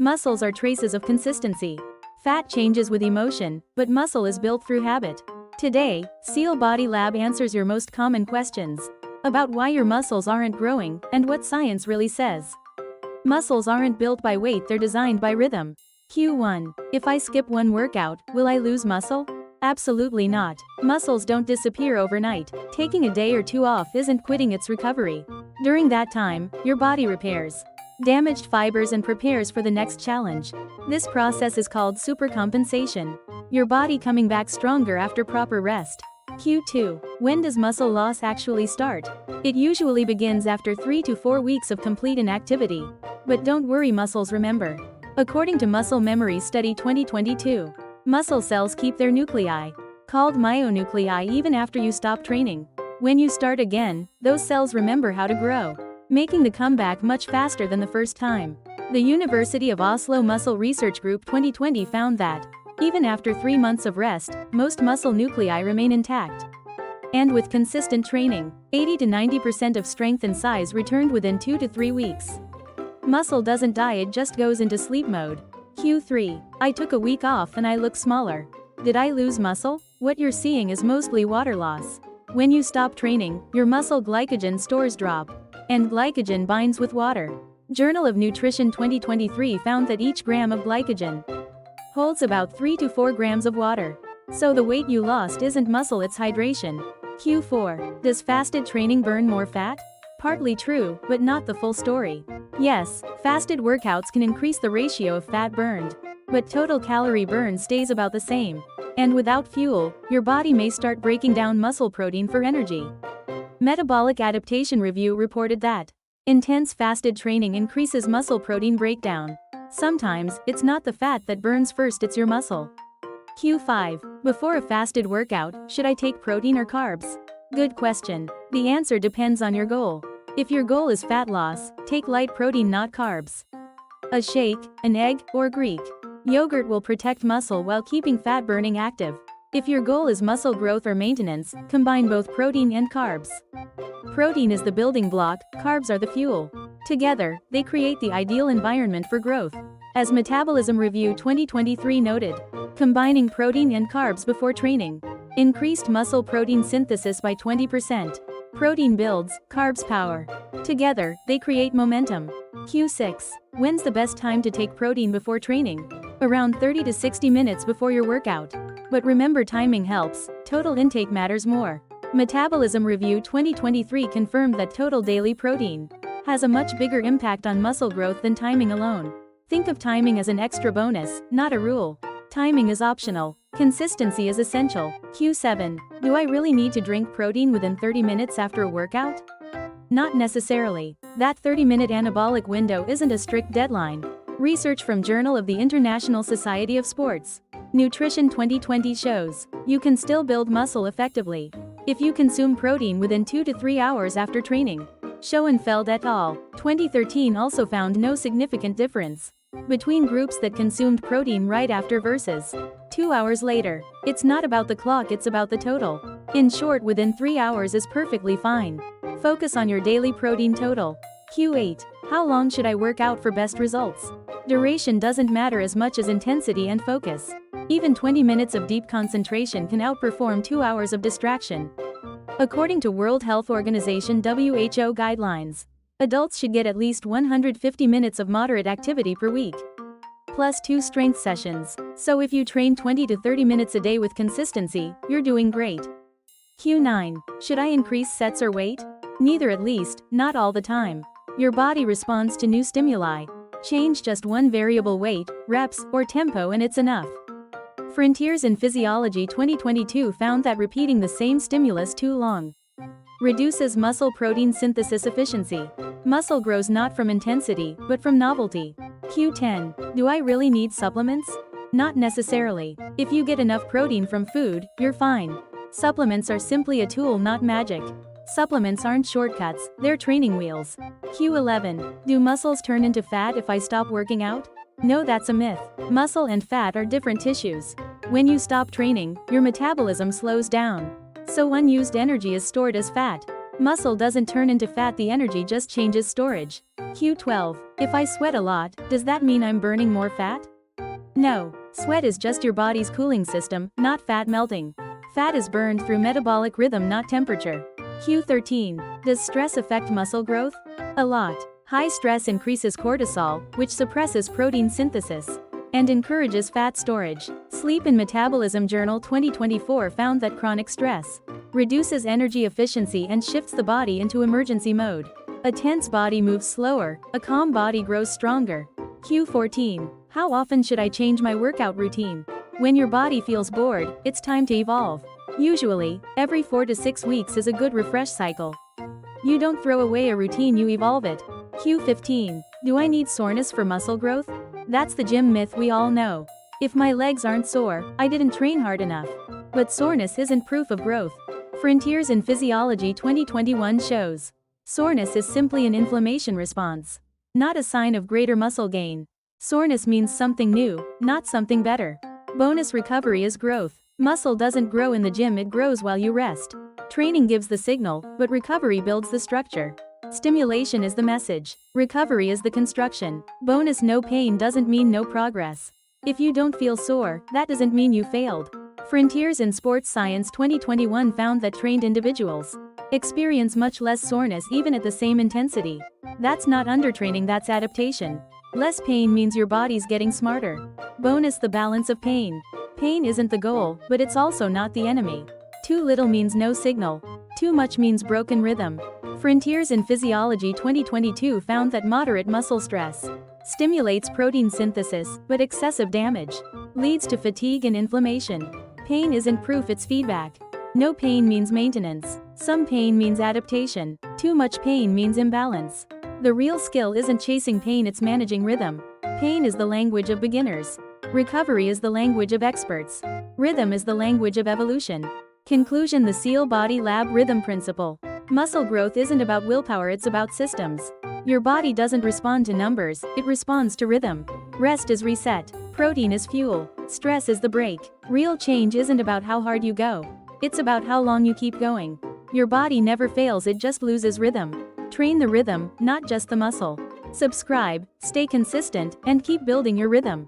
Muscles are traces of consistency. Fat changes with emotion, but muscle is built through habit. Today, SealBody Lab answers your most common questions about why your muscles aren't growing and what science really says. Muscles aren't built by weight, they're designed by rhythm. Q1. If I skip one workout, will I lose muscle? Absolutely not. Muscles don't disappear overnight. Taking a day or two off isn't quitting, it's recovery. During that time, your body repairs damaged fibers and prepares for the next challenge. This process is called supercompensation. Your body coming back stronger after proper rest. Q2. When does muscle loss actually start? It usually begins after 3 to 4 weeks of complete inactivity. But don't worry, muscles remember. According to Muscle Memory Study 2022, muscle cells keep their nuclei, called myonuclei, even after you stop training. When you start again, those cells remember how to grow, making the comeback much faster than the first time. The University of Oslo Muscle Research Group 2020 found that, even after 3 months of rest, most muscle nuclei remain intact. And with consistent training, 80 to 90% of strength and size returned within 2 to 3 weeks. Muscle doesn't die, it just goes into sleep mode. Q3. I took a week off and I look smaller. Did I lose muscle? What you're seeing is mostly water loss. When you stop training, your muscle glycogen stores drop, and glycogen binds with water. Journal of Nutrition 2023 found that each gram of glycogen holds about 3 to 4 grams of water. So the weight you lost isn't muscle, it's hydration. Q4. Does fasted training burn more fat? Partly true, but not the full story. Yes, fasted workouts can increase the ratio of fat burned, but total calorie burn stays about the same. And without fuel, your body may start breaking down muscle protein for energy. Metabolic Adaptation Review reported that intense fasted training increases muscle protein breakdown. Sometimes, it's not the fat that burns first, it's your muscle. Q5. Before a fasted workout, should I take protein or carbs? Good question. The answer depends on your goal. If your goal is fat loss, take light protein, not carbs. A shake, an egg, or Greek yogurt will protect muscle while keeping fat burning active. If your goal is muscle growth or maintenance, combine both protein and carbs. Protein is the building block, carbs are the fuel. Together, they create the ideal environment for growth. As Metabolism Review 2023 noted, combining protein and carbs before training increased muscle protein synthesis by 20%. Protein builds, carbs power. Together, they create momentum. Q6. When's the best time to take protein before training? Around 30 to 60 minutes before your workout. But remember, timing helps, total intake matters more. Metabolism Review 2023 confirmed that total daily protein has a much bigger impact on muscle growth than timing alone. Think of timing as an extra bonus, not a rule. Timing is optional. Consistency is essential. Q7. Do I really need to drink protein within 30 minutes after a workout? Not necessarily. That 30-minute anabolic window isn't a strict deadline. Research from Journal of the International Society of Sports Nutrition 2020 shows you can still build muscle effectively if you consume protein within 2 to 3 hours after training. Schoenfeld et al. 2013 also found no significant difference between groups that consumed protein right after versus 2 hours later. It's not about the clock, it's about the total. In short, within 3 hours is perfectly fine. Focus on your daily protein total. Q8. How long should I work out for best results? Duration doesn't matter as much as intensity and focus. Even 20 minutes of deep concentration can outperform 2 hours of distraction. According to World Health Organization (WHO) guidelines, adults should get at least 150 minutes of moderate activity per week, plus 2 strength sessions. So if you train 20 to 30 minutes a day with consistency, you're doing great. Q9. Should I increase sets or weight? Neither, at least, not all the time. Your body responds to new stimuli. Change just one variable, weight, reps, or tempo, and it's enough. Frontiers in Physiology 2022 found that repeating the same stimulus too long reduces muscle protein synthesis efficiency. Muscle grows not from intensity, but from novelty. Q10. Do I really need supplements? Not necessarily. If you get enough protein from food, you're fine. Supplements are simply a tool, not magic. Supplements aren't shortcuts, they're training wheels. Q11. Do muscles turn into fat if I stop working out? No, that's a myth. Muscle and fat are different tissues. When you stop training, your metabolism slows down. So unused energy is stored as fat. Muscle doesn't turn into fat, the energy just changes storage. Q12. If I sweat a lot, does that mean I'm burning more fat? No. Sweat is just your body's cooling system, not fat melting. Fat is burned through metabolic rhythm, not temperature. Q13. Does stress affect muscle growth? A lot. High stress increases cortisol, which suppresses protein synthesis and encourages fat storage. Sleep and Metabolism Journal 2024 found that chronic stress reduces energy efficiency and shifts the body into emergency mode. A tense body moves slower, a calm body grows stronger. Q14. How often should I change my workout routine? When your body feels bored, it's time to evolve. Usually, every 4 to 6 weeks is a good refresh cycle. You don't throw away a routine, you evolve it. Q15. Do I need soreness for muscle growth? That's the gym myth we all know. If my legs aren't sore, I didn't train hard enough. But soreness isn't proof of growth. Frontiers in Physiology 2021 shows soreness is simply an inflammation response, not a sign of greater muscle gain. Soreness means something new, not something better. Bonus: recovery is growth. Muscle doesn't grow in the gym, it grows while you rest. Training gives the signal, but recovery builds the structure. Stimulation is the message. Recovery is the construction. Bonus: no pain doesn't mean no progress. If you don't feel sore, that doesn't mean you failed. Frontiers in Sports Science 2021 found that trained individuals experience much less soreness even at the same intensity. That's not undertraining, that's adaptation. Less pain means your body's getting smarter. Bonus: the balance of pain. Pain isn't the goal, but it's also not the enemy. Too little means no signal. Too much means broken rhythm. Frontiers in Physiology 2022 found that moderate muscle stress stimulates protein synthesis, but excessive damage leads to fatigue and inflammation. Pain isn't proof, it's feedback. No pain means maintenance. Some pain means adaptation. Too much pain means imbalance. The real skill isn't chasing pain, it's managing rhythm. Pain is the language of beginners. Recovery is the language of experts. Rhythm is the language of evolution. Conclusion: the SealBody Lab Rhythm Principle. Muscle growth isn't about willpower, it's about systems. Your body doesn't respond to numbers, it responds to rhythm. Rest is reset. Protein is fuel. Stress is the brake. Real change isn't about how hard you go. It's about how long you keep going. Your body never fails, it just loses rhythm. Train the rhythm, not just the muscle. Subscribe, stay consistent, and keep building your rhythm.